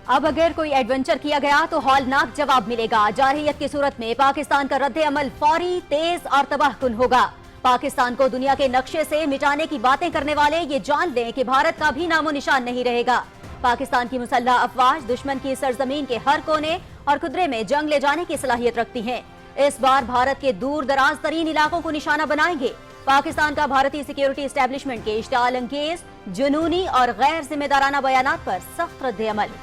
اب اگر کوئی ایڈونچر کیا گیا تو ہولناک جواب ملے گا۔ جارحیت کی صورت میں پاکستان کا رد عمل فوری، تیز اور تباہ کن ہوگا۔ پاکستان کو دنیا کے نقشے سے مٹانے کی باتیں کرنے والے یہ جان لیں کہ بھارت کا بھی نام و نشان نہیں رہے گا۔ پاکستان کی مسلح افواج دشمن کی سرزمین کے ہر کونے اور خدرے میں جنگ لے جانے کی صلاحیت رکھتی ہیں۔ اس بار بھارت کے دور دراز ترین علاقوں کو نشانہ بنائیں گے۔ پاکستان کا بھارتی سیکیورٹی اسٹیبلشمنٹ کے اشتعال انگیز، جنونی اور غیر ذمہ دارانہ بیانات پر سخت رد عمل۔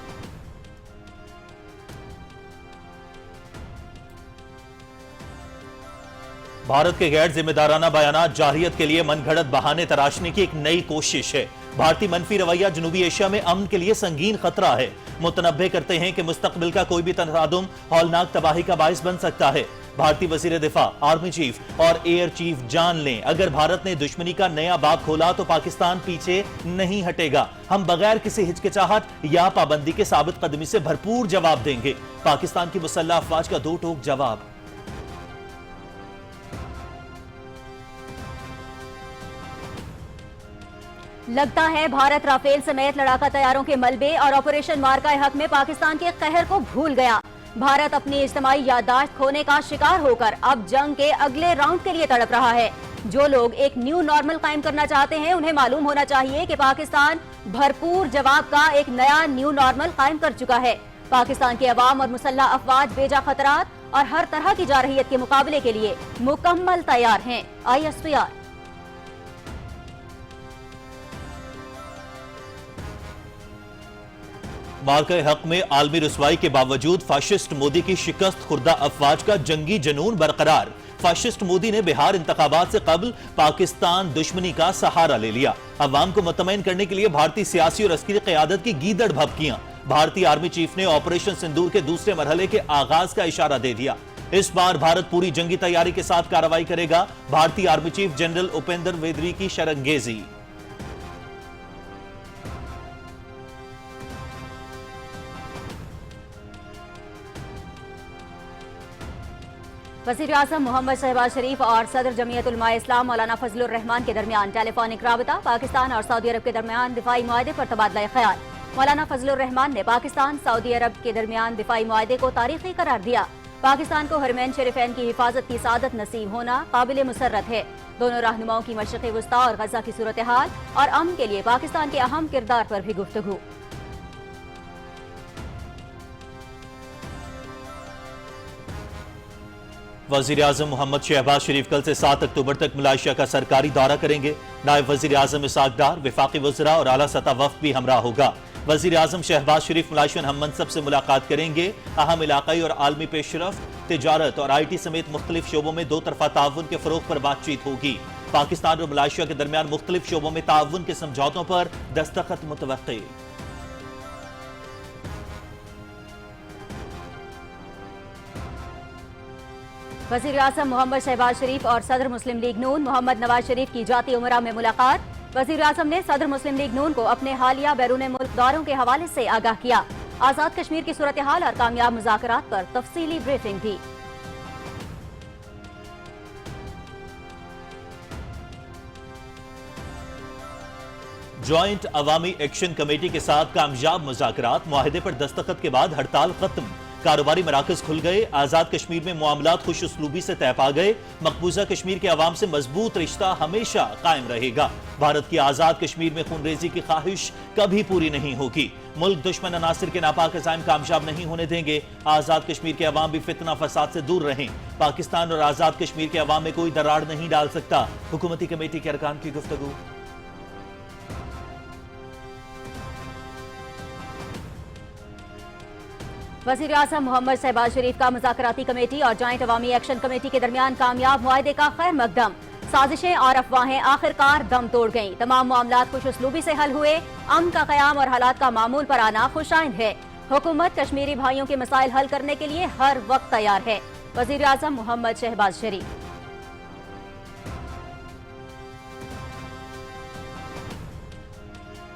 بھارت کے غیر ذمہ دارانہ بیانات جارحیت کے لیے من گھڑت بہانے تراشنے کی ایک نئی کوشش ہے۔ بھارتی منفی رویہ جنوبی ایشیا میں امن کے لیے سنگین خطرہ ہے۔ متنبہ کرتے ہیں کہ مستقبل کا کوئی بھی تصادم ہولناک تباہی کا باعث بن سکتا ہے۔ بھارتی وزیر دفاع، آرمی چیف اور ایئر چیف جان لیں، اگر بھارت نے دشمنی کا نیا باب کھولا تو پاکستان پیچھے نہیں ہٹے گا۔ ہم بغیر کسی ہچکچاہٹ یا پابندی کے ثابت قدمی سے بھرپور جواب دیں گے۔ پاکستان کی مسلح افواج کا دو ٹوک جواب۔ لگتا ہے بھارت رافیل سمیت لڑاکا طیاروں کے ملبے اور آپریشن مارکا حق میں پاکستان کے قہر کو بھول گیا۔ بھارت اپنی اجتماعی یادداشت کھونے کا شکار ہو کر اب جنگ کے اگلے راؤنڈ کے لیے تڑپ رہا ہے۔ جو لوگ ایک نیو نارمل قائم کرنا چاہتے ہیں انہیں معلوم ہونا چاہیے کہ پاکستان بھرپور جواب کا ایک نیا نیو نارمل قائم کر چکا ہے۔ پاکستان کے عوام اور مسلح افواج بیجا خطرات اور ہر طرح کی جارحیت کے مقابلے کے لیے مکمل تیار ہیں۔ ISPR مارکہ حق میں عالمی رسوائی کے باوجود فاشسٹ مودی کی شکست خوردہ افواج کا جنگی جنون برقرار۔ فاشسٹ مودی نے بہار انتخابات سے قبل پاکستان دشمنی کا سہارا لے لیا۔ عوام کو مطمئن کرنے کے لیے بھارتی سیاسی اور عسکری قیادت کی گیدڑ بھبکیاں۔ بھارتی آرمی چیف نے آپریشن سندور کے دوسرے مرحلے کے آغاز کا اشارہ دے دیا۔ اس بار بھارت پوری جنگی تیاری کے ساتھ کارروائی کرے گا۔ بھارتی آرمی چیف جنرل اپیندر ویدری کی شرنگیزی۔ وزیر اعظم محمد شہباز شریف اور صدر جمعیت علماء اسلام مولانا فضل الرحمان کے درمیان ٹیلی فونک رابطہ۔ پاکستان اور سعودی عرب کے درمیان دفاعی معاہدے پر تبادلہ خیال۔ مولانا فضل الرحمان نے پاکستان سعودی عرب کے درمیان دفاعی معاہدے کو تاریخی قرار دیا۔ پاکستان کو حرمین شریفین کی حفاظت کی سعادت نصیب ہونا قابل مسرت ہے۔ دونوں رہنماؤں کی مشرق وسطیٰ اور غزہ کی صورتحال اور امن کے لیے پاکستان کے اہم کردار پر بھی گفتگو۔ وزیر اعظم محمد شہباز شریف کل سے 7 اکتوبر تک ملائیشیا کا سرکاری دورہ کریں گے۔ نائب وزیر اعظم اسحاق ڈار، وفاقی وزراء اور اعلیٰ سطح وفد بھی ہمراہ ہوگا۔ وزیر اعظم شہباز شریف ملائیشین ہم منصب سے ملاقات کریں گے۔ اہم علاقائی اور عالمی پیش رفت، تجارت اور IT سمیت مختلف شعبوں میں دو طرفہ تعاون کے فروغ پر بات چیت ہوگی۔ پاکستان اور ملائیشیا کے درمیان مختلف شعبوں میں تعاون کے سمجھوتوں پر دستخط متوقع۔ وزیر اعظم محمد شہباز شریف اور صدر مسلم لیگ نون محمد نواز شریف کی جاتی امراء میں ملاقات۔ وزیر اعظم نے صدر مسلم لیگ نون کو اپنے حالیہ بیرون ملک دوروں کے حوالے سے آگاہ کیا۔ آزاد کشمیر کی صورتحال اور کامیاب مذاکرات پر تفصیلی بریفنگ بھی۔ جوائنٹ عوامی ایکشن کمیٹی کے ساتھ کامیاب مذاکرات، معاہدے پر دستخط کے بعد ہڑتال ختم۔ کاروباری مراکز کھل گئے۔ آزاد کشمیر میں معاملات خوش اسلوبی سے طے پا گئے۔ مقبوضہ کشمیر کے عوام سے مضبوط رشتہ ہمیشہ قائم رہے گا۔ بھارت کی آزاد کشمیر میں خون ریزی کی خواہش کبھی پوری نہیں ہوگی۔ ملک دشمن عناصر کے ناپاک عزائم کامیاب نہیں ہونے دیں گے۔ آزاد کشمیر کے عوام بھی فتنہ فساد سے دور رہیں۔ پاکستان اور آزاد کشمیر کے عوام میں کوئی دراڑ نہیں ڈال سکتا۔ حکومتی کمیٹی کے ارکان کی گفتگو۔ وزیر اعظم محمد شہباز شریف کا مذاکراتی کمیٹی اور جوائنٹ عوامی ایکشن کمیٹی کے درمیان کامیاب معاہدے کا خیر مقدم۔ سازشیں اور افواہیں آخرکار دم توڑ گئیں۔ تمام معاملات خوش اسلوبی سے حل ہوئے۔ امن کا قیام اور حالات کا معمول پر آنا خوش آئند ہے۔ حکومت کشمیری بھائیوں کے مسائل حل کرنے کے لیے ہر وقت تیار ہے۔ وزیر اعظم محمد شہباز شریف۔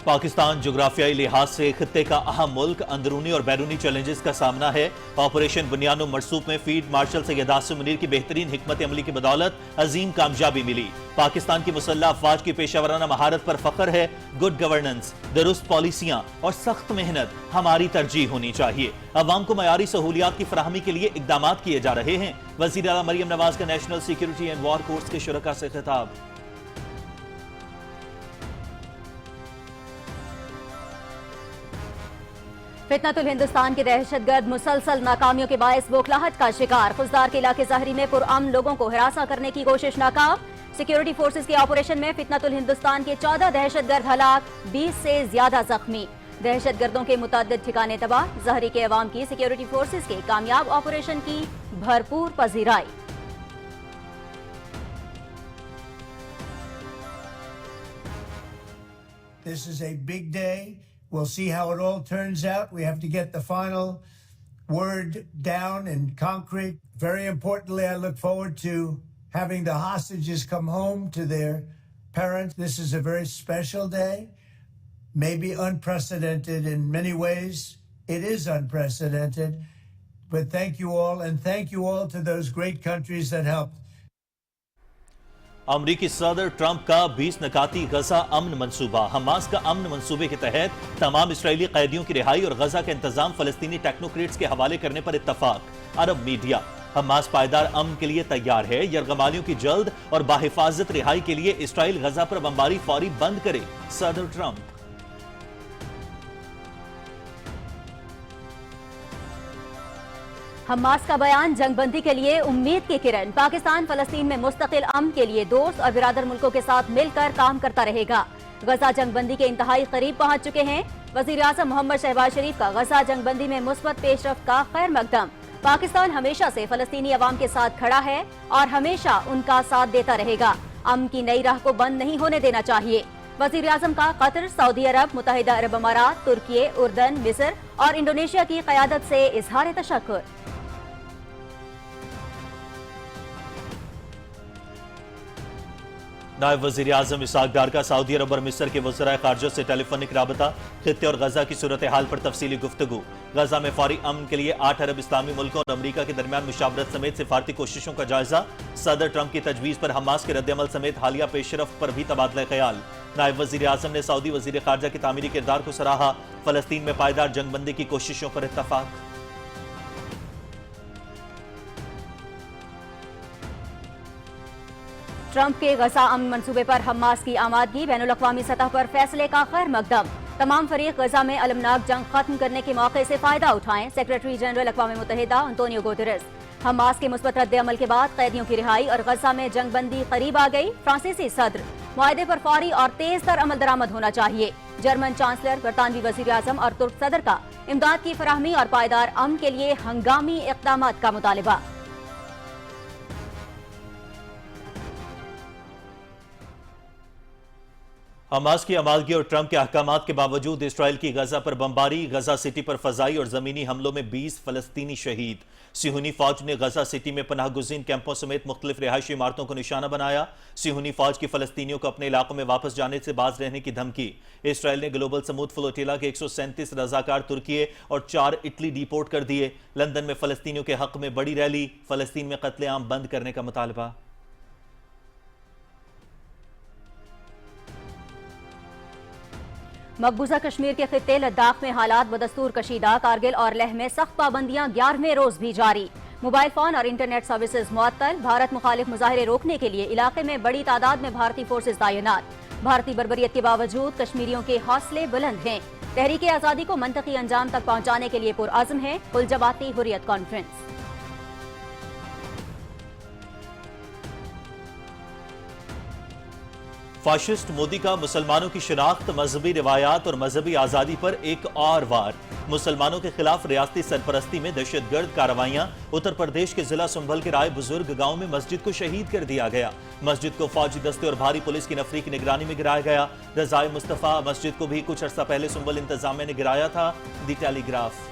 پاکستان جغرافیائی لحاظ سے خطے کا اہم ملک اندرونی اور بیرونی چیلنجز کا سامنا ہے۔ آپریشن بنیان و مرصوب میں فیلڈ مارشل سید عاصم منیر کی بہترین حکمت عملی کی بدولت عظیم کامیابی ملی۔ پاکستان کی مسلح افواج کی پیشہ ورانہ مہارت پر فخر ہے۔ گڈ گورننس، درست پالیسیاں اور سخت محنت ہماری ترجیح ہونی چاہیے۔ عوام کو معیاری سہولیات کی فراہمی کے لیے اقدامات کیے جا رہے ہیں۔ وزیر اعلیٰ مریم نواز کا national security and war course کے شرکاء سے خطاب۔ فتنۃ الہندوستان کے دہشت گرد مسلسل ناکامیوں کے باعث بوکھلاہٹ کا شکار۔ خزدار کے علاقے ظاہری میں پرامن لوگوں کو ہراساں کرنے کی کوشش ناکام۔ سیکیورٹی فورسز کے آپریشن میں فتنۃ الہندوستان کے 14 دہشت گرد ہلاک، 20 سے زیادہ زخمی۔ دہشت گردوں کے متعدد ٹھکانے تباہ، ظاہری کے عوام کی سیکیورٹی فورسز کے کامیاب آپریشن کی بھرپور پذیرائی۔ This is a big day. We'll see how it all turns out. We have to get the final word down in concrete. Very importantly, I look forward to having the hostages come home to their parents. This is a very special day, maybe unprecedented in many ways. It is unprecedented. But thank you all, and thank you all to those great countries that helped. امریکی صدر Trump کا 20 نکاتی غزہ امن منصوبہ۔ Hamas کا امن منصوبے کے تحت تمام اسرائیلی قیدیوں کی رہائی اور غزہ کا انتظام فلسطینی ٹیکنوکریٹس کے حوالے کرنے پر اتفاق۔ عرب میڈیا: حماس پائیدار امن کے لیے تیار ہے، یرغمالیوں کی جلد اور باحفاظت رہائی کے لیے اسرائیل غزہ پر بمباری فوری بند کرے۔ صدر ٹرمپ: حماس کا بیان جنگ بندی کے لیے امید کی کرن۔ پاکستان فلسطین میں مستقل امن کے لیے دوست اور برادر ملکوں کے ساتھ مل کر کام کرتا رہے گا۔ غزہ جنگ بندی کے انتہائی قریب پہنچ چکے ہیں۔ وزیر اعظم محمد شہباز شریف کا غزہ جنگ بندی میں مثبت پیش رفت کا خیر مقدم۔ پاکستان ہمیشہ سے فلسطینی عوام کے ساتھ کھڑا ہے اور ہمیشہ ان کا ساتھ دیتا رہے گا۔ امن کی نئی راہ کو بند نہیں ہونے دینا چاہیے۔ وزیر اعظم کا قطر، سعودی عرب، متحدہ عرب امارات، ترکی، اردن، مصر اور انڈونیشیا کی قیادت سے اظہار تشکر۔ نائب وزیر اعظم اسحاق ڈار کا سعودی عرب اور مصر کے وزرائے خارجہ سے ٹیلی فونک رابطہ۔ خطے اور غزہ کی صورتحال پر تفصیلی گفتگو۔ غزہ میں فوری امن کے لیے 8 عرب اسلامی ملکوں اور امریکہ کے درمیان مشاورت سمیت سفارتی کوششوں کا جائزہ۔ صدر ٹرمپ کی تجویز پر حماس کے رد عمل سمیت حالیہ پیش رفت پر بھی تبادلہ خیال۔ نائب وزیر اعظم نے سعودی وزیر خارجہ کے تعمیری کردار کو سراہا۔ فلسطین میں پائیدار جنگ بندی کی کوششوں پر اتفاق۔ ٹرمپ کے غزہ امن منصوبے پر حماس کی آمادگی، بین الاقوامی سطح پر فیصلے کا خیر مقدم۔ تمام فریق غزہ میں المناک جنگ ختم کرنے کے موقع سے فائدہ اٹھائیں، سیکریٹری جنرل اقوام متحدہ انطونیو گوتریس۔ حماس کے مثبت رد عمل کے بعد قیدیوں کی رہائی اور غزہ میں جنگ بندی قریب آ گئی۔ فرانسیسی صدر: معاہدے پر فوری اور تیز تر عمل درآمد ہونا چاہیے۔ جرمن چانسلر، برطانوی وزیر اعظم اور ترک صدر کا امداد کی فراہمی اور پائیدار امن کے لیے ہنگامی اقدامات کا مطالبہ۔ حماس کی آمادگی اور ٹرمپ کے احکامات کے باوجود اسرائیل کی غزہ پر بمباری، غزہ سٹی پر فضائی اور زمینی حملوں میں 20 فلسطینی شہید۔ صہیونی فوج نے غزہ سٹی میں پناہ گزین کیمپوں سمیت مختلف رہائشی عمارتوں کو نشانہ بنایا۔ صہیونی فوج کی فلسطینیوں کو اپنے علاقوں میں واپس جانے سے باز رہنے کی دھمکی۔ اسرائیل نے گلوبل سمود فلوٹیلا کے 137 رضاکار ترکی اور 4 اٹلی ڈیپورٹ کر دیے۔ لندن میں فلسطینیوں کے حق میں بڑی ریلی، فلسطین میں قتل عام بند کرنے کا مطالبہ۔ مقبوضہ کشمیر کے خطے لداخ میں حالات بدستور کشیدہ، کارگل اور لیہ میں سخت پابندیاں 11ویں روز بھی جاری۔ موبائل فون اور انٹرنیٹ سروسز معطل، بھارت مخالف مظاہرے روکنے کے لیے علاقے میں بڑی تعداد میں بھارتی فورسز تعینات۔ بھارتی بربریت کے باوجود کشمیریوں کے حوصلے بلند ہیں، تحریک آزادی کو منطقی انجام تک پہنچانے کے لیے پرعزم ہے۔ کل جماعتی حریت کانفرنس۔ فاشسٹ مودی کا مسلمانوں کی شناخت، مذہبی روایات اور مذہبی آزادی پر ایک اور وار۔ مسلمانوں کے خلاف ریاستی سرپرستی میں دہشت گرد کارروائیاں۔ اتر پردیش کے ضلع سنبھل کے رائے بزرگ گاؤں میں مسجد کو شہید کر دیا گیا۔ مسجد کو فوجی دستے اور بھاری پولیس کی نفری کی نگرانی میں گرایا گیا۔ رضائے مصطفیٰ مسجد کو بھی کچھ عرصہ پہلے سنبھل انتظامیہ نے گرایا تھا۔ دی ٹیلی گراف۔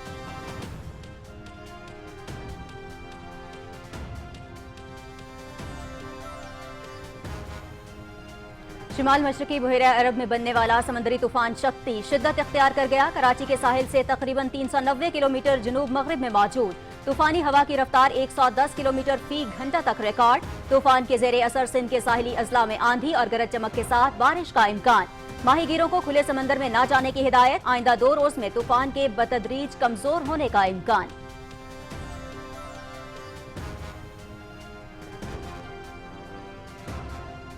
شمال مشرقی بحیرہ عرب میں بننے والا سمندری طوفان شکتی شدت اختیار کر گیا. کراچی کے ساحل سے تقریباً 390 کلومیٹر جنوب مغرب میں موجود. طوفانی ہوا کی رفتار 110 کلومیٹر فی گھنٹہ تک ریکارڈ. طوفان کے زیر اثر سندھ کے ساحلی اضلاع میں آندھی اور گرج چمک کے ساتھ بارش کا امکان. ماہی گیروں کو کھلے سمندر میں نہ جانے کی ہدایت. آئندہ 2 روز میں طوفان کے بتدریج کمزور ہونے کا امکان.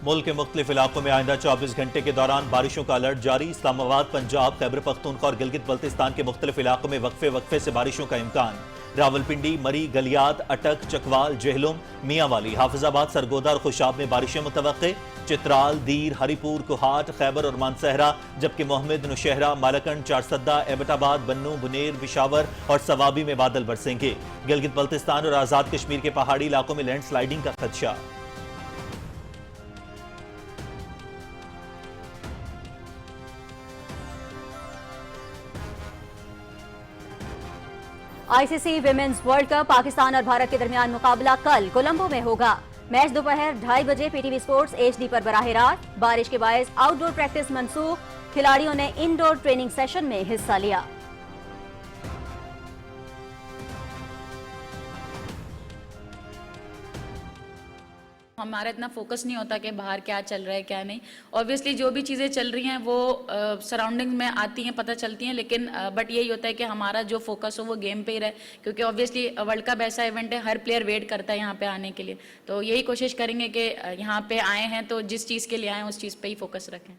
ملک کے مختلف علاقوں میں آئندہ 24 گھنٹے کے دوران بارشوں کا الرٹ جاری. اسلام آباد، پنجاب، خیبر پختونخوا اور گلگت بلتستان کے مختلف علاقوں میں وقفے سے بارشوں کا امکان. راولپنڈی، مری، گلیات، اٹک، چکوال، جہلم، میاں والی، حافظ آباد، سرگودا اور خوشاب میں بارشیں متوقع. چترال، دیر، ہری پور، کوہاٹ، خیبر اور مانسہرہ، جبکہ محمد، نوشہرہ، مالکنڈ، چارسدہ، ایبٹ آباد، بنوں، بنیر، پشاور اور سوابی میں بادل برسیں گے. گلگت بلتستان اور آزاد کشمیر کے پہاڑی علاقوں میں لینڈ سلائیڈنگ کا خدشہ. آئی سی سی ویمنز ورلڈ کپ پاکستان اور بھارت کے درمیان مقابلہ کل کولمبو میں ہوگا. میچ دوپہر 2:30 بجے P T V sports HD پر براہ راست. بارش کے باعث آؤٹ ڈور پریکٹس منسوخ. کھلاڑیوں نے انڈور ٹریننگ سیشن میں حصہ لیا. ہمارا اتنا فوکس نہیں ہوتا کہ باہر کیا چل رہا ہے کیا نہیں. اوبویسلی جو بھی چیزیں چل رہی ہیں وہ سراؤنڈنگ میں آتی ہیں، پتہ چلتی ہیں، لیکن بٹ یہی ہوتا ہے کہ ہمارا جو فوکس ہو وہ گیم پہ ہی رہے، کیونکہ اوبویسلی ورلڈ کپ ایسا ایونٹ ہے ہر پلیئر ویٹ کرتا ہے یہاں پہ آنے کے لیے. تو یہی کوشش کریں گے کہ یہاں پہ آئے ہیں تو جس چیز کے لیے آئے ہیں اس چیز پہ ہی فوکس رکھیں.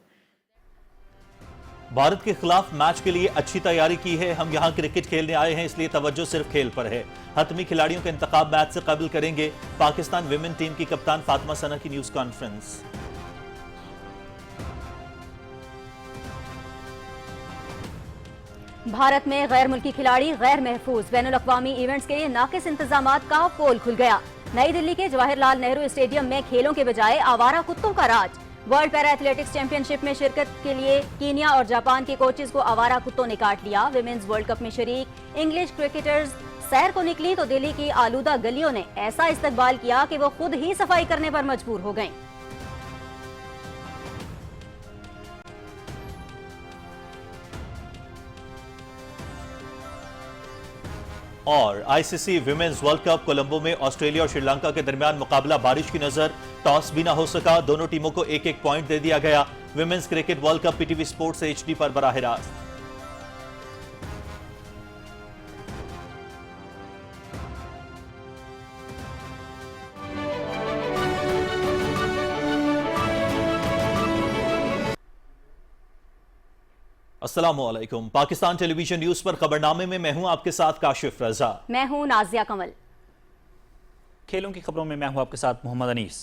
بھارت کے خلاف میچ کے لیے اچھی تیاری کی ہے. ہم یہاں کرکٹ کھیلنے آئے ہیں، اس لیے توجہ صرف کھیل پر ہے. حتمی کھلاڑیوں کا انتخاب میچ سے قبل کریں گے. پاکستان ویمن ٹیم کی کپتان فاطمہ ثنا کی نیوز کانفرنس. بھارت میں غیر ملکی کھلاڑی غیر محفوظ. بین الاقوامی ایونٹس کے لیے ناقص انتظامات کا پول کھل گیا. نئی دلی کے جواہر لال نہرو اسٹیڈیم میں کھیلوں کے بجائے آوارہ کتوں کا راج. ورلڈ پیرا ایتھلیٹکس چیمپئن شپ میں شرکت کے لیے کینیا اور جاپان کے کوچز کو آوارہ کتوں نے کاٹ لیا. ویمنز ورلڈ کپ میں شریک انگلش کرکٹرز سیر کو نکلی تو دلی کی آلودہ گلیوں نے ایسا استقبال کیا کہ وہ خود ہی صفائی کرنے پر مجبور ہو گئیں. اور آئی سی سی ویمنز ورلڈ کپ کولمبو میں آسٹریلیا اور سری لنکا کے درمیان مقابلہ بارش کی نظر. ٹاس بھی نہ ہو سکا. دونوں ٹیموں کو 1-1 پوائنٹ دے دیا گیا. Women's cricket world cup P T V sports HD پر براہ راست. السلام علیکم. پاکستان ٹیلی ویژن نیوز پر خبرنامے میں میں ہوں آپ کے ساتھ کاشف رضا. میں ہوں نازیہ کمل. کھیلوں کی خبروں میں ہوں آپ کے ساتھ محمد انیس.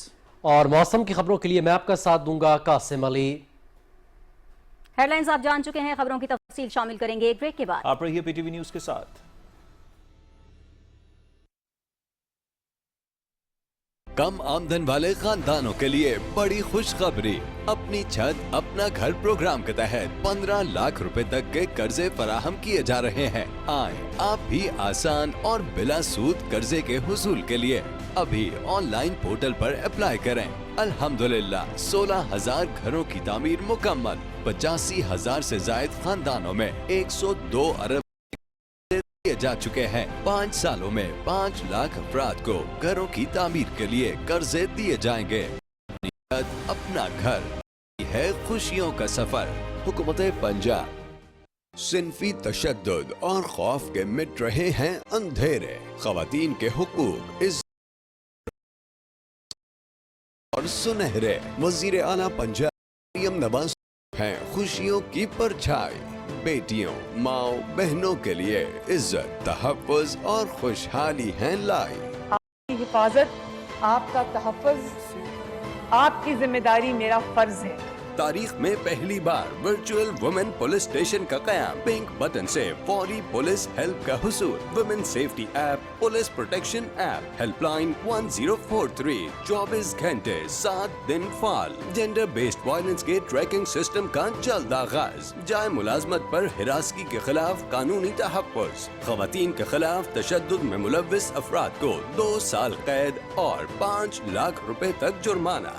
اور موسم کی خبروں کے لیے میں آپ کا ساتھ دوں گا قاسم علی. ہیڈ لائنز آپ جان چکے ہیں، خبروں کی تفصیل شامل کریں گے ایک بریک کے بعد. آپ رہیے پی ٹی وی نیوز کے ساتھ. کم آمدن والے خاندانوں کے لیے بڑی خوشخبری. اپنی چھت اپنا گھر پروگرام کے تحت 15 لاکھ روپے تک کے قرضے فراہم کیے جا رہے ہیں. آئیں آپ بھی آسان اور بلا سود قرضے کے حصول کے لیے ابھی on line portal per apply کریں. الحمدللہ 16,000 گھروں کی تعمیر مکمل. 85,000 سے زائد خاندانوں میں 102 ارب دیے جا چکے ہیں. 5 سالوں میں 5 لاکھ افراد کو گھروں کی تعمیر کے لیے قرضے دیے جائیں گے. اپنا گھر ہے خوشیوں کا سفر. حکومت پنجاب. صنفی تشدد اور خوف کے مٹ رہے ہیں اندھیرے. خواتین کے حقوق اور سنہرے. وزیر اعلیٰ پنجاب مریم نواز ہیں خوشیوں کی پرچھائی. بیٹیوں، ماؤں، بہنوں کے لیے عزت، تحفظ اور خوشحالی ہیں لائی. آپ کی حفاظت، آپ کا تحفظ، آپ کی ذمہ داری میرا فرض ہے. تاریخ میں پہلی بار ورچوئل وومن پولیس اسٹیشن کا قیام. پنک بٹن سے فوری پولیس ہیلپ کا حصول. Women safety app, police protection app. Helpline 1043 24 گھنٹے 7 دن فعال. جینڈر بیسڈ وائلنس کے ٹریکنگ سسٹم کا جلد آغاز. جائے ملازمت پر ہراسگی کے خلاف قانونی تحفظ. خواتین کے خلاف تشدد میں ملوث افراد کو 2 سال قید اور 5 لاکھ روپے تک جرمانہ.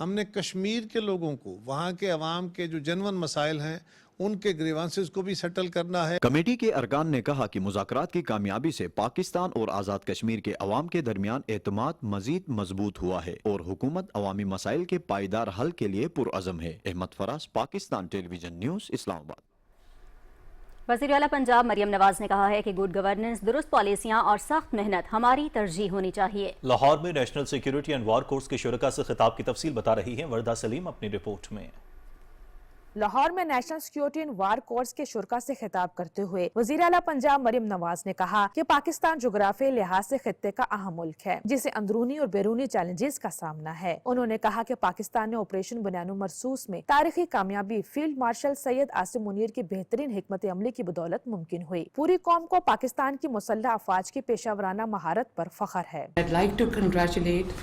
ہم نے کشمیر کے لوگوں کو، وہاں کے عوام کے جو جنون مسائل ہیں ان کے گریوانسز کو بھی سیٹل کرنا ہے۔ کمیٹی کے ارکان نے کہا کہ مذاکرات کی کامیابی سے پاکستان اور آزاد کشمیر کے عوام کے درمیان اعتماد مزید مضبوط ہوا ہے اور حکومت عوامی مسائل کے پائیدار حل کے لیے پرعزم ہے۔ احمد فراز، پاکستان ٹیلی ویژن نیوز، اسلام آباد۔ وزیر اعلیٰ پنجاب مریم نواز نے کہا ہے کہ گڈ گورننس، درست پالیسیاں اور سخت محنت ہماری ترجیح ہونی چاہیے۔ لاہور میں national security and war course کے شرکاء سے خطاب کی تفصیل بتا رہی ہیں وردہ سلیم اپنی رپورٹ میں۔ لاہور میں national security and war course کے شرکاء سے خطاب کرتے ہوئے وزیر اعلیٰ پنجاب مریم نواز نے کہا کہ پاکستان جغرافیائی لحاظ سے خطے کا اہم ملک ہے جسے اندرونی اور بیرونی چیلنجز کا سامنا ہے۔ انہوں نے کہا کہ پاکستان نے آپریشن بنیان مرصوص میں تاریخی کامیابی فیلڈ مارشل سید عاصم منیر کی بہترین حکمت عملی کی بدولت ممکن ہوئی۔ پوری قوم کو پاکستان کی مسلح افواج کی پیشہ ورانہ مہارت پر فخر ہے۔ I'd like to congratulate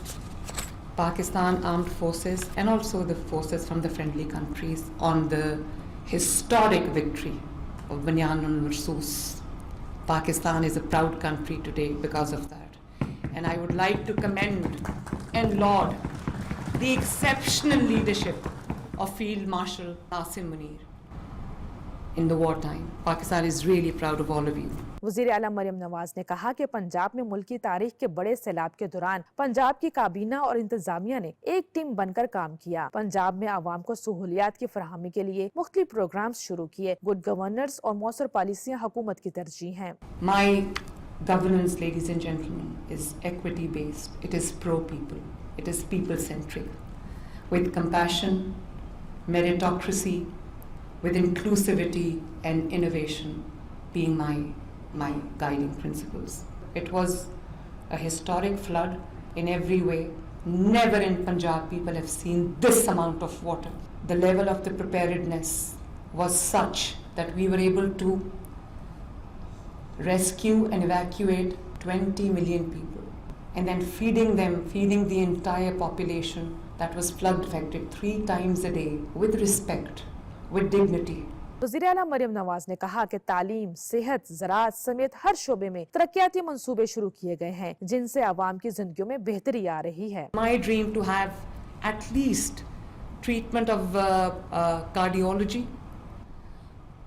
Pakistan Armed Forces and also the forces from the friendly countries on the historic victory of Banyan al-Marsus. Pakistan is a proud country today because of that. And I would like to commend and laud the exceptional leadership of Field Marshal Asim Munir in the wartime. Pakistan is really proud of all of you. وزیر اعلیٰ مریم نواز نے کہا کہ پنجاب میں ملکی تاریخ کے بڑے سیلاب کے دوران پنجاب کی کابینہ اور انتظامیہ نے ایک ٹیم بن کر کام کیا۔ پنجاب میں عوام کو سہولیات کی فراہمی کے لیے مختلف پروگرامز شروع کیے۔ گڈ گورننس اور مؤثر پالیسیاں حکومت کی ترجیح ہیں۔ My governance, ladies and gentlemen, is equity based. It is pro people. It is people centric. With compassion, meritocracy, with inclusivity and innovation being my guiding principles. It was a historic flood in every way. Never in Punjab people have seen this amount of water. The level of the preparedness was such that we were able to rescue and evacuate 20 million people and then feeding the entire population that was flood affected 3 times a day with respect, with dignity. وزیر اعلیٰ مریم نواز نے کہا کہ تعلیم، صحت، زراعت سمیت ہر شعبے میں ترقیاتی منصوبے شروع کیے گئے ہیں جن سے عوام کی زندگیوں میں بہتری آ رہی ہے۔ My dream to have at least treatment of cardiology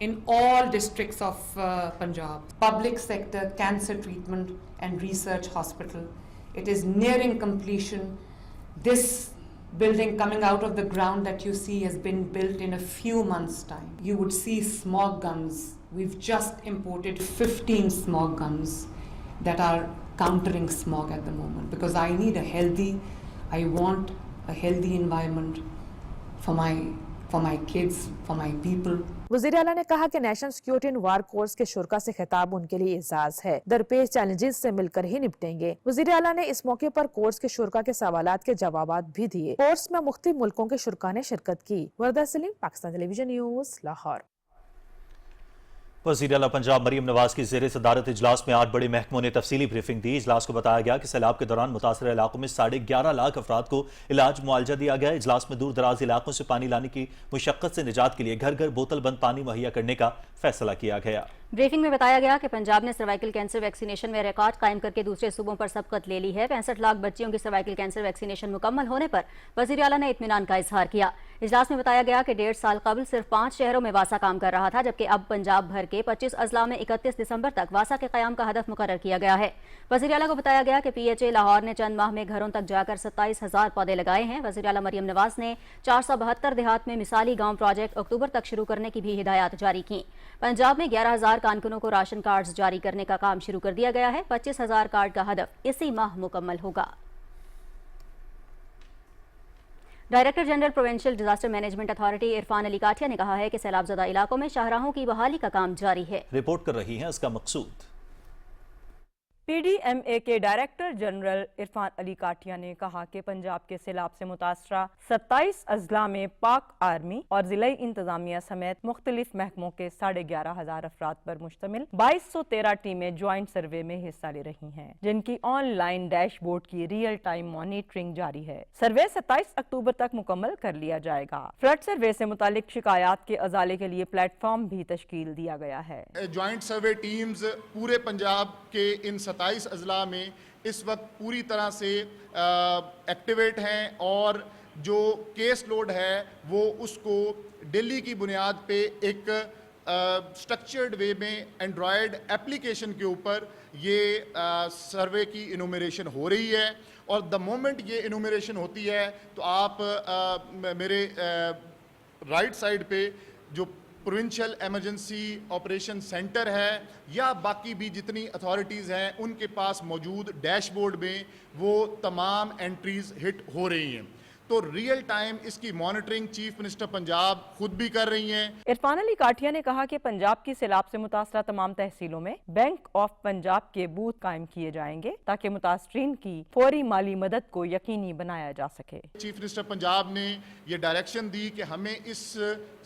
in all districts of Punjab. Public sector cancer treatment and research hospital. It is nearing completion. This building coming out of the ground that you see has been built in a few months' time. You would see smog guns. We've just imported 15 smog guns that are countering smog at the moment because I want a healthy environment for my kids, for my people. وزیر اعلیٰ نے کہا کہ national security and war course کے شرکاء سے خطاب ان کے لیے اعزاز ہے، درپیش چیلنجز سے مل کر ہی نپٹیں گے۔ وزیر اعلیٰ نے اس موقع پر کورس کے شرکاء کے سوالات کے جوابات بھی دیے۔ کورس میں مختلف ملکوں کے شرکاء نے شرکت کی۔ وردہ سلیم، پاکستان ٹیلی ویژن نیوز، لاہور۔ وزیر اعلیٰ پنجاب مریم نواز کی زیر صدارت اجلاس میں 8 بڑے محکموں نے تفصیلی بریفنگ دی۔ اجلاس کو بتایا گیا کہ سیلاب کے دوران متاثرہ علاقوں میں 11.5 لاکھ افراد کو علاج معالجہ دیا گیا۔ اجلاس میں دور دراز علاقوں سے پانی لانے کی مشقت سے نجات کے لیے گھر گھر بوتل بند پانی مہیا کرنے کا فیصلہ کیا گیا۔ بریفنگ میں بتایا گیا کہ پنجاب نے سروائیکل کینسر ویکسینیشن میں ریکارڈ قائم کر کے دوسرے صوبوں پر سبقت لے لی ہے۔ 65 لاکھ بچیوں کی سروائیکل کینسر ویکسینیشن مکمل ہونے پر وزیر اعلیٰ نے اطمینان کا اظہار کیا۔ اجلاس میں بتایا گیا کہ 1.5 سال قبل صرف 5 شہروں میں واسا کام کر رہا تھا، جبکہ اب پنجاب بھر کے 25 اضلاع میں 31 دسمبر تک واسا کے قیام کا ہدف مقرر کیا گیا ہے۔ وزیر اعلیٰ کو بتایا گیا کہ PHA لاہور نے چند ماہ میں گھروں تک جا کر 27,000 پودے لگائے ہیں۔ وزیر اعلیٰ مریم نواز نے 472 دیہات میں مثالی گاؤں پروجیکٹ اکتوبر تک شروع کرنے کی بھی ہدایات جاری کی۔ پنجاب میں 11,000 کارکنوں کو راشن کارڈز جاری کرنے کا کام شروع کر دیا گیا ہے۔ 25,000 کارڈ کا ہدف اسی ماہ مکمل ہوگا۔ Director general provincial disaster management authority Irfan Ali Kathia نے کہا ہے کہ سیلاب زدہ علاقوں میں شاہراہوں کی بحالی کا کام جاری ہے۔ رپورٹ کر رہی ہیں اس کا مقصود۔ PDMA کے ڈائریکٹر جنرل عرفان علی کاٹھیا نے کہا کہ پنجاب کے سیلاب سے متاثرہ 27 اضلاع میں پاک آرمی اور ضلعی انتظامیہ سمیت مختلف محکموں کے 11,500 افراد پر مشتمل 2213 ٹیمیں جوائنٹ سروے میں حصہ لے رہی ہیں، جن کی آن لائن ڈیش بورڈ کی ریئل ٹائم مانیٹرنگ جاری ہے۔ سروے 27 اکتوبر تک مکمل کر لیا جائے گا۔ فلڈ سروے سے متعلق شکایات کے ازالے کے لیے پلیٹ فارم بھی تشکیل دیا گیا ہے۔ جوائنٹ سروے ٹیمز پورے پنجاب کے ان 27 اضلاع میں اس وقت پوری طرح سے ایکٹیویٹ ہیں اور جو کیس لوڈ ہے وہ اس کو ڈیلی کی بنیاد پہ ایک سٹرکچرڈ وے میں اینڈرائڈ اپلیکیشن کے اوپر یہ سروے کی انومریشن ہو رہی ہے، اور دا مومنٹ یہ انومریشن ہوتی ہے تو آپ میرے رائٹ سائڈ پہ جو پروونشل ایمرجنسی آپریشن سینٹر ہے یا باقی بھی جتنی اتھارٹیز ہیں ان کے پاس موجود ڈیش بورڈ میں وہ تمام انٹریز ہٹ ہو رہی ہیں. تو ریئل ٹائم اس کی مانیٹرنگ چیف منسٹر پنجاب خود بھی کر رہی ہیں. عرفان علی کاٹھیا نے کہا کہ پنجاب کی سیلاب سے متاثرہ تمام تحصیلوں میں بینک آف پنجاب کے بوتھ قائم کیے جائیں گے تاکہ متاثرین کی فوری مالی مدد کو یقینی بنایا جا سکے. چیف منسٹر پنجاب نے یہ ڈائریکشن دی کہ ہمیں اس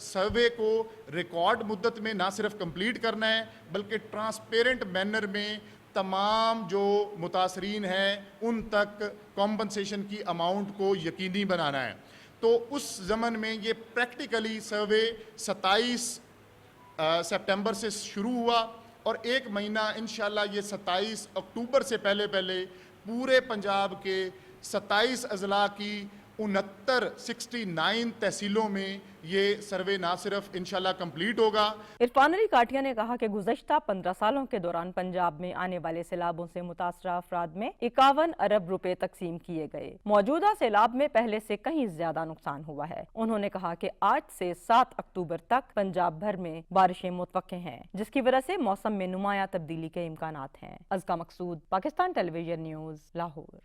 سروے کو ریکارڈ مدت میں نہ صرف کمپلیٹ کرنا ہے بلکہ ٹرانسپیرنٹ مینر میں تمام جو متاثرین ہیں ان تک کمپنسیشن کی اماؤنٹ کو یقینی بنانا ہے. تو اس زمن میں یہ پریکٹیکلی سروے 27 سپٹمبر سے شروع ہوا اور ایک مہینہ انشاءاللہ یہ 27 اکتوبر سے پہلے پورے پنجاب کے 27 اضلاع کی 69 تحصیلوں میں یہ سروے نہ صرف انشاءاللہ کمپلیٹ ہوگا. عرفان علی کاٹھیا نے کہا کہ گزشتہ 15 سالوں کے دوران پنجاب میں آنے والے سیلابوں سے متاثرہ افراد میں 51 ارب روپے تقسیم کیے گئے. موجودہ سیلاب میں پہلے سے کہیں زیادہ نقصان ہوا ہے. انہوں نے کہا کہ آج سے 7 اکتوبر تک پنجاب بھر میں بارشیں متوقع ہیں جس کی وجہ سے موسم میں نمایاں تبدیلی کے امکانات ہیں. ازکا مقصود، پاکستان ٹیلی ویژن نیوز، لاہور.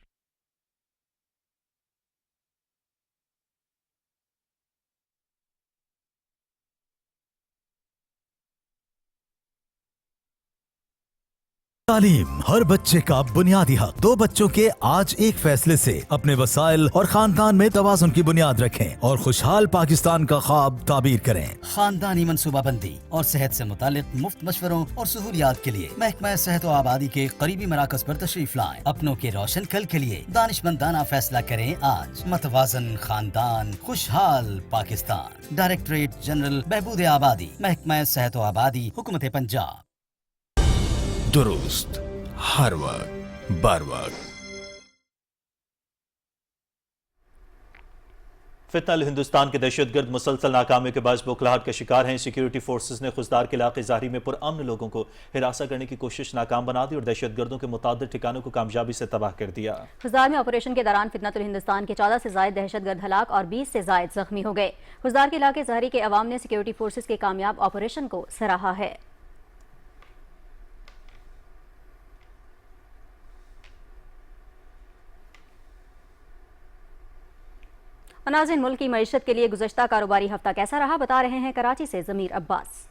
تعلیم ہر بچے کا بنیادی حق. 2 بچوں کے آج ایک فیصلے سے اپنے وسائل اور خاندان میں توازن کی بنیاد رکھیں اور خوشحال پاکستان کا خواب تعبیر کریں. خاندانی منصوبہ بندی اور صحت سے متعلق مفت مشوروں اور سہولیات کے لیے محکمہ صحت و آبادی کے قریبی مراکز پر تشریف لائیں. اپنوں کے روشن کل کے لیے دانشمندانہ فیصلہ کریں آج. متوازن خاندان، خوشحال پاکستان. ڈائریکٹریٹ جنرل بہبود آبادی، محکمہ صحت و آبادی، حکومت پنجاب. درست ہر وقت بر وقت. فتنہ ہندوستان کے دہشت گرد مسلسل ناکامی کے باعث بوکھلاہٹ کا شکار ہیں. سیکیورٹی فورسز نے خزدار کے علاقے ظاہری میں پرامن لوگوں کو ہراساں کرنے کی کوشش ناکام بنا دی اور دہشت گردوں کے متعدد ٹھکانوں کو کامیابی سے تباہ کر دیا. خزدار میں آپریشن کے دوران فتنہ ہندوستان کے 14 سے زائد دہشت گرد ہلاک اور 20 سے زائد زخمی ہو گئے. خزدار کے علاقے ظاہری کے عوام نے سیکیورٹی فورسز کے کامیاب آپریشن کو سراہا ہے. ناظرین، ملک کی معیشت کے لیے گزشتہ کاروباری ہفتہ کیسا رہا، بتا رہے ہیں کراچی سے ضمیر عباس.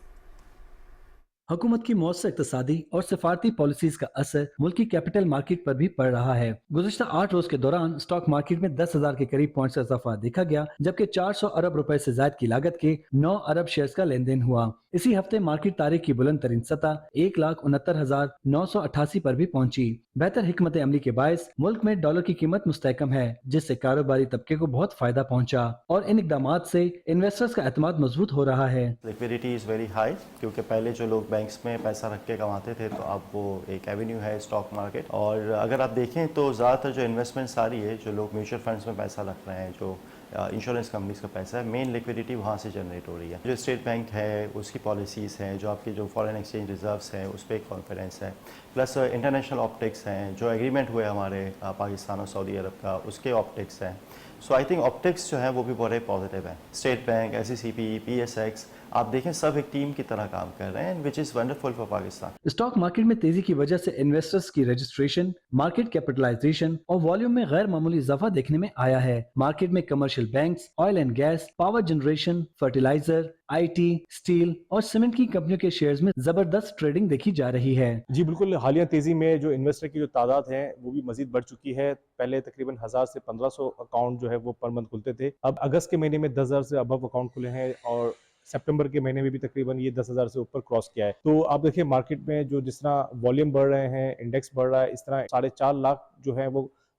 حکومت کی مؤثر اقتصادی اور سفارتی پالیسیز کا اثر ملکی کیپٹل مارکیٹ پر بھی پڑ رہا ہے. گزشتہ 8 روز کے دوران سٹاک مارکیٹ میں 10,000 کے قریب پوائنٹس کا اضافہ دیکھا گیا، جبکہ 400 ارب روپے سے زائد کی لاگت کے 9 ارب شیئرز کا لین دین ہوا. اسی ہفتے مارکیٹ تاریخ کی بلند ترین سطح 1,69,988 پر بھی پہنچی. بہتر حکمت عملی کے باعث ملک میں ڈالر کی قیمت مستحکم ہے، جس سے کاروباری طبقے کو بہت فائدہ پہنچا اور ان اقدامات سے انویسٹرز کا اعتماد مضبوط ہو رہا ہے. لیکویڈیٹی از ویری ہائی، کیونکہ پہلے جو لوگ بینکس میں پیسہ رکھ کے کماتے تھے تو اب وہ ایک ایونیو ہے اسٹاک مارکیٹ. اور اگر آپ دیکھیں تو زیادہ تر جو انویسٹمنٹ ساری ہے، جو لوگ میوچل فنڈس میں پیسہ رکھ رہے ہیں، جو انشورنس کمپنیز کا پیسہ ہے، مین لیکویڈیٹی وہاں سے جنریٹ ہو رہی ہے. جو اسٹیٹ بینک ہے اس کی پالیسیز ہیں، جو آپ کے جو فارن ایکسچینج ریزروس ہیں اس پہ ایک کانفیڈنس ہے، پلس انٹرنیشنل آپٹکس ہیں، جو ایگریمنٹ ہوئے ہمارے پاکستان اور سعودی عرب کا اس کے آپٹکس ہیں. سو آئی تھنک آپٹکس جو ہیں وہ بھی بڑے پازیٹیو ہیں. اسٹیٹ بینک، ایس سی سی پی، پی ایس ایکس، آپ دیکھیں سب ایک ٹیم کی طرح کام کر رہے ہیں، which is wonderful for Pakistan. Stock market میں تیزی کی وجہ سے انویسٹرز کی رجسٹریشن، مارکیٹ کیپٹلائزیشن اور والیوم میں غیر معمولی اضافہ دیکھنے میں آیا ہے. مارکیٹ میں commercial banks, oil and gas, power generation, fertiliser, I T, steel اور سیمنٹ کی کمپنیوں کے شیئرز میں زبردست ٹریڈنگ دیکھی جا رہی ہے. جی بالکل، حالیہ تیزی میں جو انویسٹر کی جو تعداد ہے وہ بھی مزید بڑھ چکی ہے. پہلے تقریباً 1000 سے 1500 اکاؤنٹ جو ہے وہ پر منتھ کھلتے تھے، اب اگست کے مہینے میں 10,000 سے ابو اکاؤنٹ کھلے ہیں اور سپٹمبر کے مہینے میں بھی تقریباً یہ 10,000 سے اوپر کراس کیا ہے. تو آپ دیکھیں مارکیٹ میں جو جس طرح والیوم بڑھ رہے ہیں، انڈیکس بڑھ رہا ہے، اس طرح 4.5 لاکھ جو ہے وہ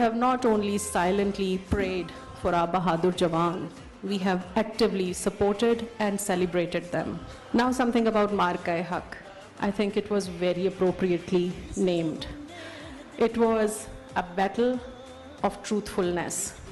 We have not only silently prayed for our Bahadur Jawan, we have actively supported and celebrated them. Now something about Marka-e-Haq. I think it was very appropriately named. It was a battle of truthfulness.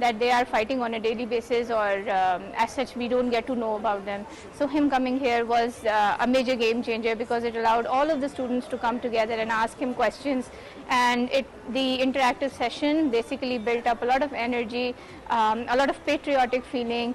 that they are fighting on a daily basis or as such we don't get to know about them. So him coming here was a major game changer because it allowed all of the students to come together and ask him questions, and the interactive session basically built up a lot of energy, a lot of patriotic feeling.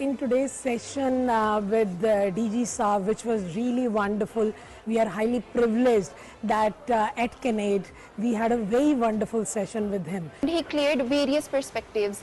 In today's session with DG Saab, which was really wonderful, we are highly privileged that at CANAID we had a very wonderful session with him. He cleared various perspectives.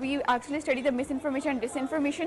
we actually study the misinformation, disinformation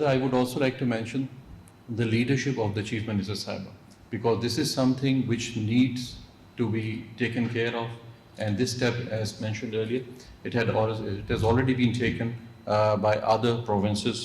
I would also like to mention the leadership of the Chief Minister Sahaba, because this is something which needs to be taken care of, and this step, as mentioned earlier, it has already been taken by other provinces.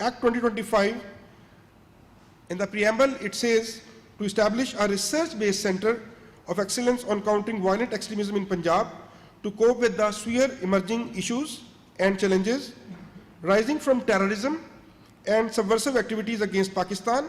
Act 2025, in the preamble it says to establish a research-based center of excellence on countering violent extremism in Punjab to cope with the severe emerging issues and challenges rising from terrorism and subversive activities against Pakistan.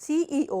CEO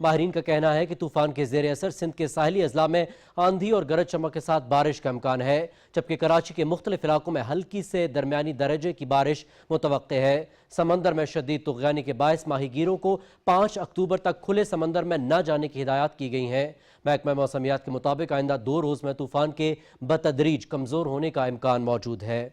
ماہرین کا کہنا ہے کہ طوفان کے زیر اثر سندھ کے ساحلی اضلاع میں آندھی اور گرج چمک کے ساتھ بارش کا امکان ہے، جبکہ کراچی کے مختلف علاقوں میں ہلکی سے درمیانی درجے کی بارش متوقع ہے۔ سمندر میں شدید طغیانی کے باعث ماہی گیروں کو 5 اکتوبر تک کھلے سمندر میں نہ جانے کی ہدایات کی گئی ہیں۔ محکمہ موسمیات کے مطابق آئندہ 2 روز میں طوفان کے بتدریج کمزور ہونے کا امکان موجود ہے۔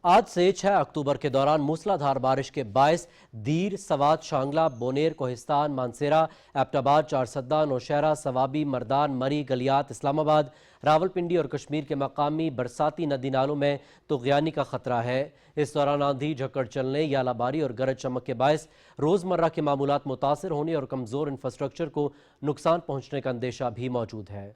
آج سے 6 اکتوبر کے دوران موسلادھار بارش کے باعث دیر، سوات، شانگلہ، بونیر، کوہستان، مانسیرہ، ایبٹ آباد، چارسدہ، نوشہرہ، سوابی، مردان، مری، گلیات، اسلام آباد، راولپنڈی اور کشمیر کے مقامی برساتی ندی نالوں میں طغیانی کا خطرہ ہے۔ اس دوران آندھی، جھکڑ چلنے، یالہ باری اور گرج چمک کے باعث روزمرہ کے معمولات متاثر ہونے اور کمزور انفراسٹرکچر کو نقصان پہنچنے کا اندیشہ بھی موجود ہے۔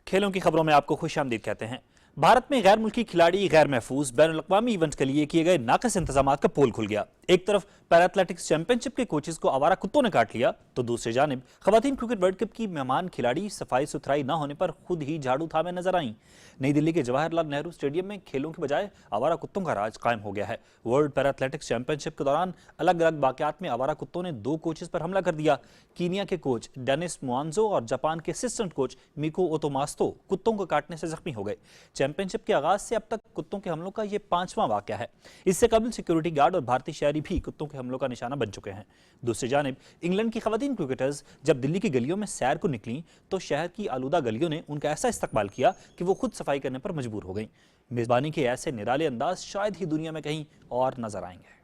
کھیلوں کی خبروں میں آپ کو خوش آمدید کہتے ہیں۔ بھارت میں غیر ملکی کھلاڑی غیر محفوظ بین الاقوامی ایونٹ کے لیے کیے گئے ناقص انتظامات کا پول کھل گیا۔ ایک طرف پیرا ایتھلیٹکس چیمپئن شپ کے کوچز کو آوارہ کتوں نے کاٹ لیا تو دوسری جانب خواتین کرکٹ ورلڈ کپ کی مہمان کھلاڑی صفائی ستھرائی نہ ہونے پر خود ہی جھاڑو تھامے نظر آئیں۔ نئی دلی کے جواہر لال نہرو اسٹیڈیم میں کھیلوں کے بجائے آوارہ کتوں کا راج قائم ہو گیا ہے۔ ورلڈ پیرا ایتھلیٹکس چیمپئن شپ کے دوران الگ الگ واقعات میں آوارہ کتوں نے 2 کوچز پر حملہ کر دیا۔ کینیا کے کوچ ڈینس موانزو اور جاپان کے اسسٹنٹ کوچ میکو اوتوماستو کتوں کو کاٹنے سے زخمی ہو گئے۔ چیمپئن شپ کے آغاز سے اب تک کتوں کے حملوں کا یہ 5واں واقعہ ہے۔ اس سے قبل سیکیورٹی گارڈ اور بھارتی شہری بھی کتوں کے حملوں کا نشانہ بن چکے ہیں۔ دوسری جانب انگلینڈ کی خواتین کرکٹرز جب دلی کی گلیوں میں سیر کو نکلیں تو شہر کی آلودہ گلیوں نے ان کا ایسا استقبال کیا کہ وہ خود صفائی کرنے پر مجبور ہو گئیں۔ میزبانی کے ایسے نرالے انداز شاید ہی دنیا میں کہیں اور نظر آئیں گے۔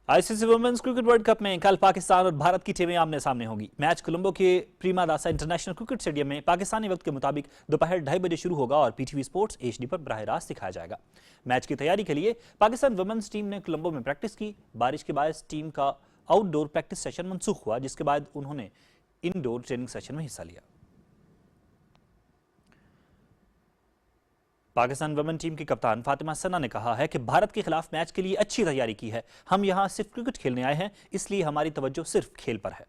آئی سی سی ویمنز کرکٹ ورلڈ کپ میں کل پاکستان اور بھارت کی ٹیمیں آمنے سامنے ہوں گی۔ میچ کولمبو کے پریما داسا انٹرنیشنل کرکٹ اسٹیڈیم میں پاکستانی وقت کے مطابق دوپہر 2:30 بجے شروع ہوگا اور P T V sports HD پر براہ راست دکھایا جائے گا۔ میچ کی تیاری کے لیے پاکستان ویمنز ٹیم نے کولمبو میں پریکٹس کی۔ بارش کے باعث ٹیم کا آؤٹ ڈور پریکٹس سیشن منسوخ ہوا، جس کے بعد انہوں نے ان ڈور ٹریننگ سیشن میں حصہ لیا۔ پاکستان ویمن ٹیم کی کپتان فاطمہ ثنا نے کہا ہے کہ بھارت کے خلاف میچ کے لیے اچھی تیاری کی ہے۔ ہم یہاں صرف کرکٹ کھیلنے آئے ہیں، اس لیے ہماری توجہ صرف کھیل پر ہے۔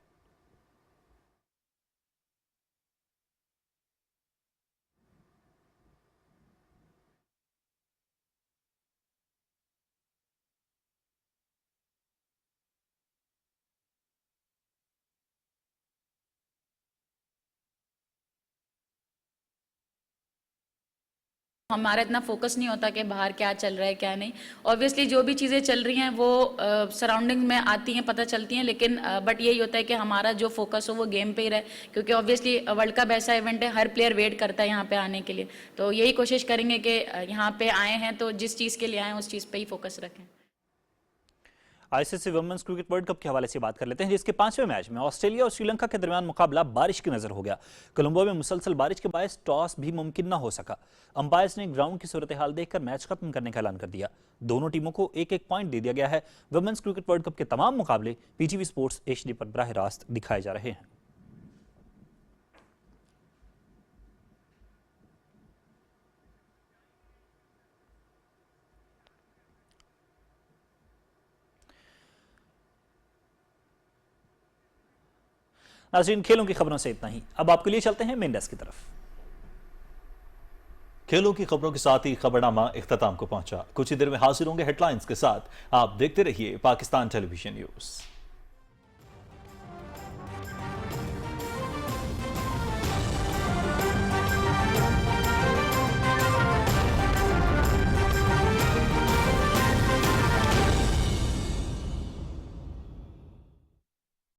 ہمارا اتنا فوکس نہیں ہوتا کہ باہر کیا چل رہا ہے کیا نہیں۔ اوبویسلی جو بھی چیزیں چل رہی ہیں وہ سراؤنڈنگ میں آتی ہیں، پتہ چلتی ہیں، لیکن بٹ یہی ہوتا ہے کہ ہمارا جو فوکس ہو وہ گیم پہ ہی رہے، کیونکہ اوبویسلی ورلڈ کپ ایسا ایونٹ ہے، ہر پلیئر ویٹ کرتا ہے یہاں پہ آنے کے لیے، تو یہی کوشش کریں گے کہ یہاں پہ آئے ہیں تو جس چیز کے لیے آئے ہیں اس چیز پہ ہی فوکس رکھیں۔ آئی سی سی ویمنز کرکٹ ورلڈ کپ کے حوالے سے بات کر لیتے ہیں، جس کے 5ویں میچ میں آسٹریلیا اور سری لنکا کے درمیان مقابلہ بارش کی نظر ہو گیا۔ کولمبو میں مسلسل بارش کے باعث ٹاس بھی ممکن نہ ہو سکا۔ امپائرز نے گراؤنڈ کی صورتحال دیکھ کر میچ ختم کرنے کا اعلان کر دیا۔ دونوں ٹیموں کو 1-1 پوائنٹ دے دیا گیا ہے۔ ویمنز کرکٹ ورلڈ کپ کے تمام مقابلے P T V sports HD پر براہ راست دکھائے جا رہے ہیں۔ ناظرین، کھیلوں کی خبروں سے اتنا ہی، اب آپ کے لیے چلتے ہیں مین ڈیسک کی طرف۔ کھیلوں کی خبروں کے ساتھ ہی خبرنامہ اختتام کو پہنچا۔ کچھ ہی دیر میں حاضر ہوں گے ہیڈ لائنز کے ساتھ۔ آپ دیکھتے رہیے پاکستان ٹیلی ویژن نیوز۔